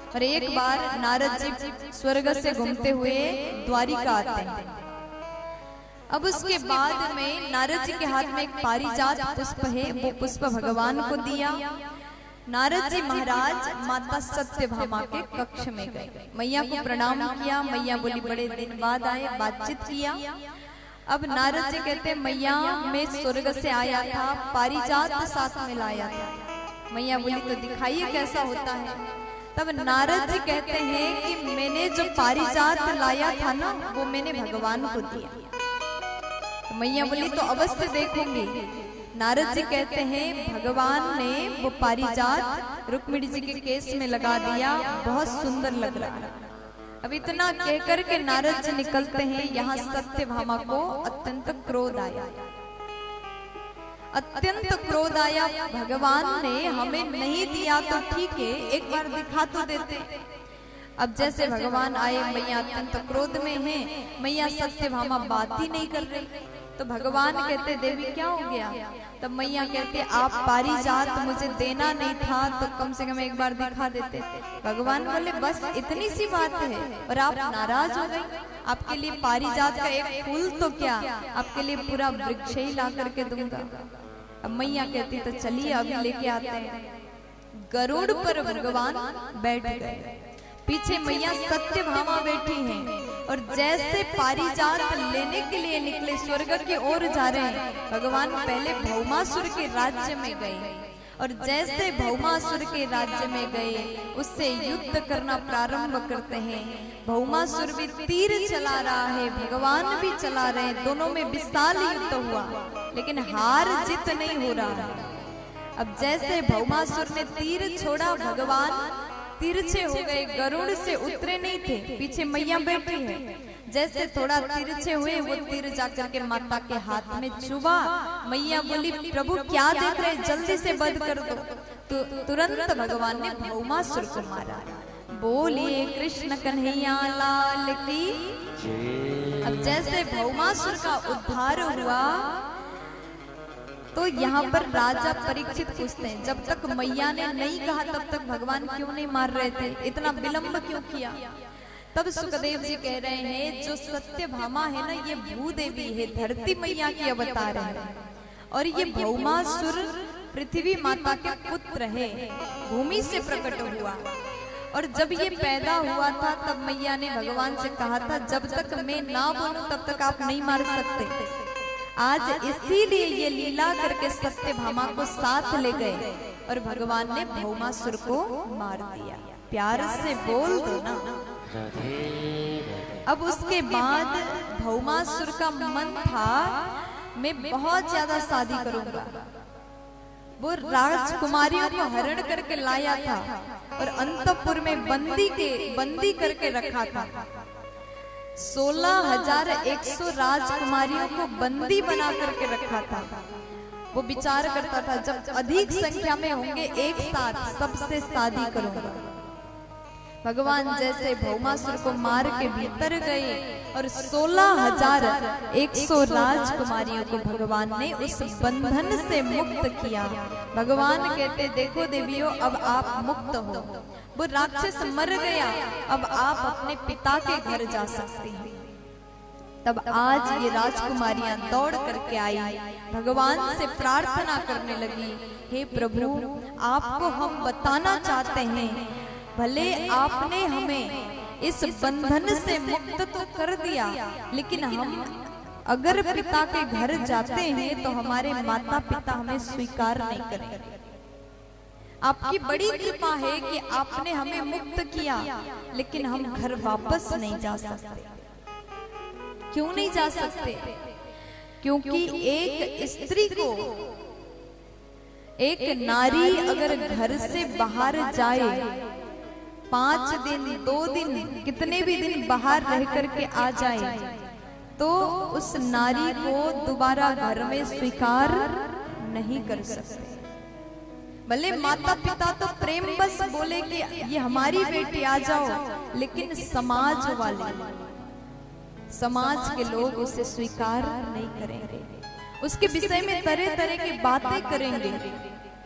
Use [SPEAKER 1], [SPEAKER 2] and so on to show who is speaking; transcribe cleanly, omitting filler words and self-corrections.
[SPEAKER 1] और एक बार नारद जी स्वर्ग से घूमते हुए द्वारिका आते हैं। अब उसके बाद में नारद जी के हाथ में एक पारिजात पुष्प है, वो पुष्प भगवान को दिया। नारद जी महाराज माता सत्यभामा के कक्ष में गए, मैया को प्रणाम किया। मैया बोली बड़े दिन बाद आए, बातचीत किया। अब नारद जी कहते मैया मैं स्वर्ग से आया था, पारिजात साथ में लाया था। मैया बोली तो दिखाइए कैसा होता है। तब नारद जी कहते हैं कि मैंने जो पारिजात लाया था ना, वो मैंने भगवान को दिया। तो मैया बोली तो अवश्य देखूंगी। नारद जी कहते हैं भगवान ने वो पारिजात रुक्मिणी जी के केस में लगा दिया, बहुत सुंदर लग रहा है। अब इतना कहकर के नारद जी निकलते हैं, यहाँ सत्यभामा को अत्यंत क्रोध आया, अत्यंत क्रोध आया। भगवान ने हमें नहीं दिया तो ठीक है, एक बार दिखा तो देते। अब जैसे भगवान आए, मैया अत्यंत क्रोध में है, मैया सत्यभामा बात ही नहीं कर रही। तो भगवान कहते देवी क्या हो गया? तब मैया कहते आप पारिजात मुझे देना नहीं था तो कम से कम एक बार दिखा देते। भगवान बोले बस इतनी सी बात है और आप नाराज हो गई? आपके लिए पारिजात का एक फूल तो क्या, आपके लिए पूरा वृक्ष ही ला करके दूंगा। अब मैया कहती तो चलिए अभी लेके आते हैं। गरुड़ पर भगवान बैठ गए, पीछे मैया सत्यभामा बैठी हैं और जैसे पारिजात लेने के लिए निकले, स्वर्ग की ओर जा रहे हैं, भगवान पहले भौमासुर के राज्य में गए और जैसे भौमासुर के राज्य में गए उससे युद्ध करना प्रारंभ करते हैं। भौमासुर भी तीर चला रहा है, भगवान भी चला रहे हैं, दोनों में विशाल युद्ध हुआ लेकिन हार जीत नहीं हो रहा है। अब जैसे भौमासुर ने तीर छोड़ा, भगवान तिरछे हो गए, गरुड़ से उतरे नहीं थे, पीछे मैया बैठी है। जैसे थोड़ा तिरछे हुए, वो तीर जाकर के माता के हाथ में चुभा। मैया बोली प्रभु क्या देख रहे, जल्दी से वध कर दो। तो तुरंत भगवान ने भौमासुर को मारा। बोलिए कृष्ण कन्हैया लाल की। अब जैसे भौमासुर का उद्धार हुआ तो यहाँ पर राजा परीक्षित पूछते हैं जब तक मैया ने नहीं कहा तब तक भगवान क्यों नहीं मार रहे थे, इतना विलंब क्यों किया? तब सुखदेव जी कह रहे हैं जो सत्यभामा है ना, ये भूदेवी है, धरती मैया की अवतार है, और ये भौमासुर पृथ्वी माता के पुत्र है, भूमि से प्रकट हुआ। और जब ये पैदा हुआ था तब मैया ने भगवान से कहा था जब तक मैं ना बोलूं तब तक आप नहीं मार सकते। आज इसीलिए ये लीला करके सत्यभामा को साथ ले गए और भगवान ने भौमासुर को मार दिया। प्यार से बोल दो ना। अब उसके बाद भौमासुर का मन था मैं बहुत ज्यादा शादी करूंगा। वो राजकुमारियों को हरण करके लाया था और अंतपुर में बंदी करके रखा था। 16,100 राजकुमारियों को बंदी बना करके रखा था। वो विचार करता था जब अधिक संख्या में होंगे एक साथ सबसे शादी करूंगा। भगवान जैसे भौमासुर को मार के भीतर गए और 16,100 राजकुमारियों को भगवान ने उस बंधन से मुक्त किया। भगवान कहते देखो देवियों अब आप मुक्त हो, वो राक्षस मर गया, अब आप अपने पिता के घर जा सकती हैं। तब आज ये राजकुमारियां दौड़ करके आई, भगवान से प्रार्थना करने लगी हे प्रभु आपको हम बताना चाहते हैं, भले आपने हमें इस बंधन से मुक्त तो कर दिया लेकिन हम अगर पिता के घर जाते हैं तो हमारे माता पिता हमें स्वीकार नहीं करेंगे। आपकी बड़ी कृपा है कि आपने हमें मुक्त किया लेकिन हम घर वापस नहीं जा सकते। क्यों नहीं जा सकते? क्योंकि एक स्त्री को, एक नारी अगर घर से बाहर जाए 5 दिन 2 दिन कितने भी दिन बाहर रह करके आ जाए तो उस नारी को दोबारा घर में स्वीकार नहीं कर सकते। भले माता पिता तो प्रेम बस बोले कि ये हमारी बेटी आ जाओ, लेकिन समाज वाले, समाज के लोग उसे स्वीकार नहीं करेंगे, उसके विषय में तरह तरह की बातें करेंगे।